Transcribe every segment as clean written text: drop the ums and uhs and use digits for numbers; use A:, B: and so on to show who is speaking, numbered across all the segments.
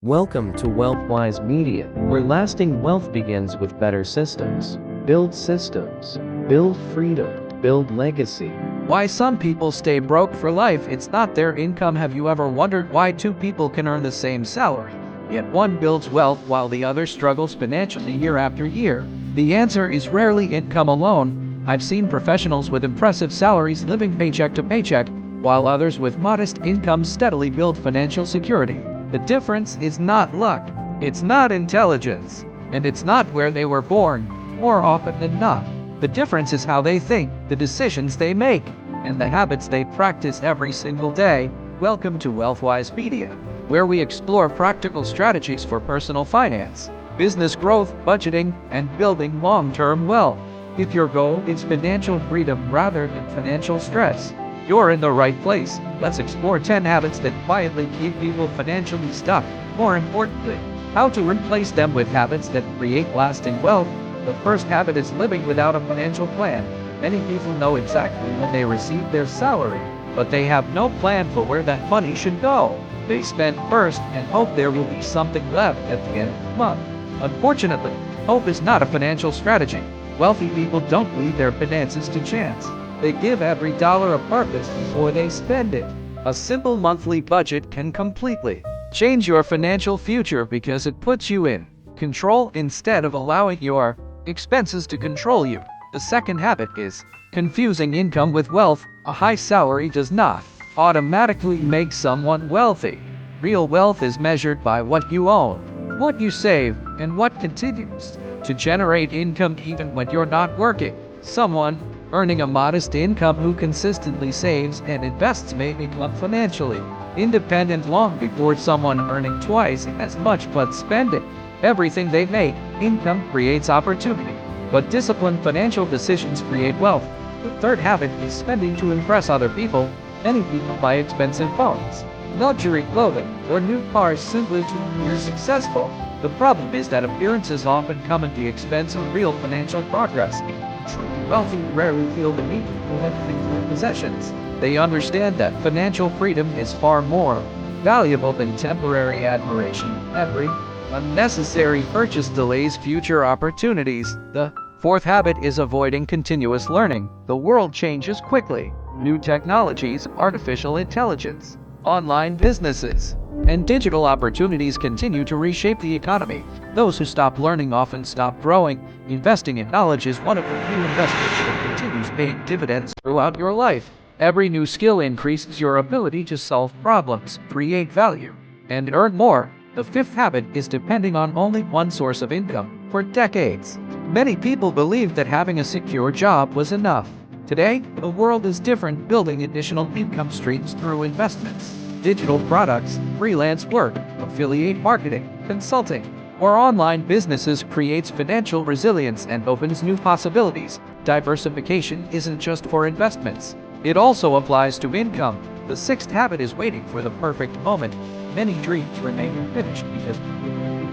A: Welcome to WealthWise Media, where lasting wealth begins with better systems. Build systems, build freedom, build legacy.
B: Why some people stay broke for life? It's not their income. Have you ever wondered why two people can earn the same salary, yet one builds wealth while the other struggles financially year after year? The answer is rarely income alone. I've seen professionals with impressive salaries living paycheck to paycheck, while others with modest incomes steadily build financial security. The difference is not luck, it's not intelligence, and it's not where they were born. More often than not, the difference is how they think, the decisions they make, and the habits they practice every single day. Welcome to WealthWise Media, where we explore practical strategies for personal finance, business growth, budgeting, and building long-term wealth. If your goal is financial freedom rather than financial stress, you're in the right place. Let's explore 10 habits that quietly keep people financially stuck. More importantly, how to replace them with habits that create lasting wealth. The first habit is living without a financial plan. Many people know exactly when they receive their salary, but they have no plan for where that money should go. They spend first and hope there will be something left at the end of the month. Unfortunately, hope is not a financial strategy. Wealthy people don't leave their finances to chance. They give every dollar a purpose before they spend it. A simple monthly budget can completely change your financial future because it puts you in control instead of allowing your expenses to control you. The second habit is confusing income with wealth. A high salary does not automatically make someone wealthy. Real wealth is measured by what you own, what you save, and what continues to generate income even when you're not working. Someone earning a modest income who consistently saves and invests may become financially independent long before someone earning twice as much but spending everything they make. Income creates opportunity, but disciplined financial decisions create wealth. The third habit is spending to impress other people. Many people buy expensive phones, luxury clothing, or new cars simply to appear successful. The problem is that appearances often come at the expense of real financial progress. Truly wealthy rarely feel the need to have things like possessions. They understand that financial freedom is far more valuable than temporary admiration. Every unnecessary purchase delays future opportunities. The fourth habit is avoiding continuous learning. The world changes quickly. New technologies, artificial intelligence, online businesses, and digital opportunities continue to reshape the economy. Those who stop learning often stop growing. Investing in knowledge is one of the few investments that continues paying dividends throughout your life. Every new skill increases your ability to solve problems, create value, and earn more. The fifth habit is depending on only one source of income. For decades, many people believed that having a secure job was enough. Today, the world is different. Building additional income streams through investments, digital products, freelance work, affiliate marketing, consulting, or online businesses creates financial resilience and opens new possibilities. Diversification isn't just for investments, it also applies to income. The sixth habit is waiting for the perfect moment. Many dreams remain unfinished because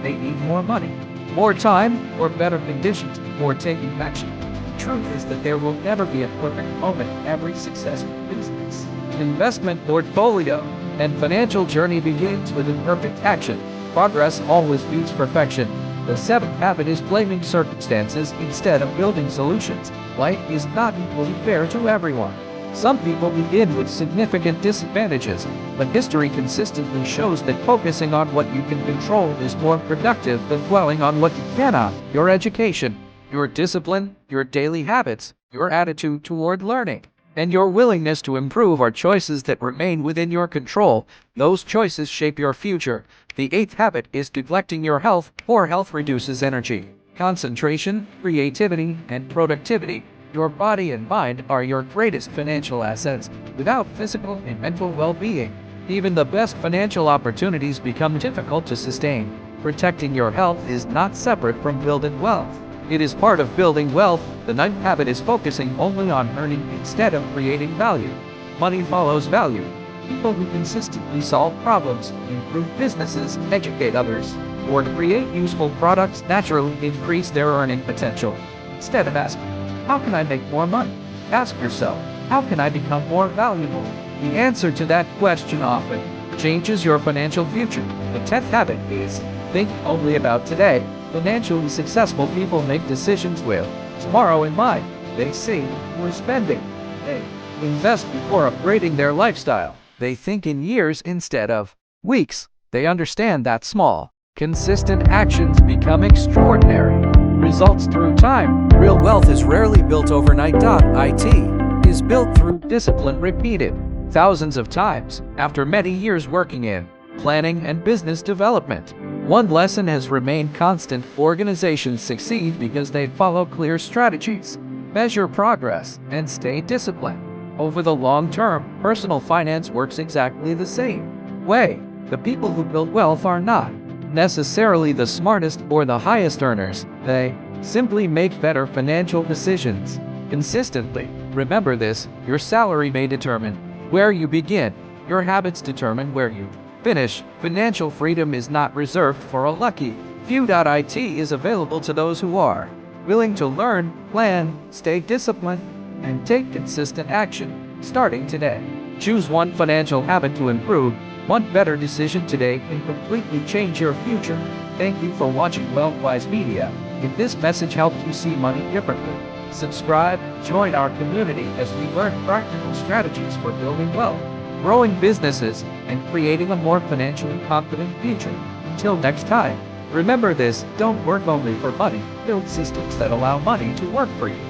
B: they need more money, more time, or better conditions before taking action. The truth is that there will never be a perfect moment in every successful business, investment portfolio, and financial journey begins with imperfect action. Progress always beats perfection. The seventh habit is blaming circumstances instead of building solutions. Life is not equally fair to everyone. Some people begin with significant disadvantages, but history consistently shows that focusing on what you can control is more productive than dwelling on what you cannot. Your education, your discipline, your daily habits, your attitude toward learning, and your willingness to improve are choices that remain within your control. Those choices shape your future. The eighth habit is neglecting your health. Poor health reduces energy, concentration, creativity, and productivity. Your body and mind are your greatest financial assets. Without physical and mental well-being, even the best financial opportunities become difficult to sustain. Protecting your health is not separate from building wealth. It is part of building wealth. The ninth habit is focusing only on earning instead of creating value. Money follows value. People who consistently solve problems, improve businesses, educate others, or create useful products naturally increase their earning potential. Instead of asking, "How can I make more money?" ask yourself, "How can I become more valuable?" The answer to that question often changes your financial future. The 10th habit is think only about today. Financially successful people make decisions with tomorrow in mind. They save before spending. They invest before upgrading their lifestyle. They think in years instead of weeks. They understand that small, consistent actions become extraordinary results through time. Real wealth is rarely built overnight. It is built through discipline repeated thousands of times after many years working in planning and business development. One lesson has remained constant: organizations succeed because they follow clear strategies, measure progress, and stay disciplined. Over the long term, personal finance works exactly the same way. The people who build wealth are not necessarily the smartest or the highest earners. They simply make better financial decisions consistently. Remember this: your salary may determine where you begin, your habits determine where you finish. Financial freedom is not reserved for a lucky few. It is available to those who are willing to learn, plan, stay disciplined, and take consistent action starting today. Choose one financial habit to improve. One better decision today can completely change your future. Thank you for watching WealthWise Media. If this message helped you see money differently, subscribe, join our community as we learn practical strategies for building wealth, growing businesses, and creating a more financially confident future. Until next time, remember this: don't work only for money, build systems that allow money to work for you.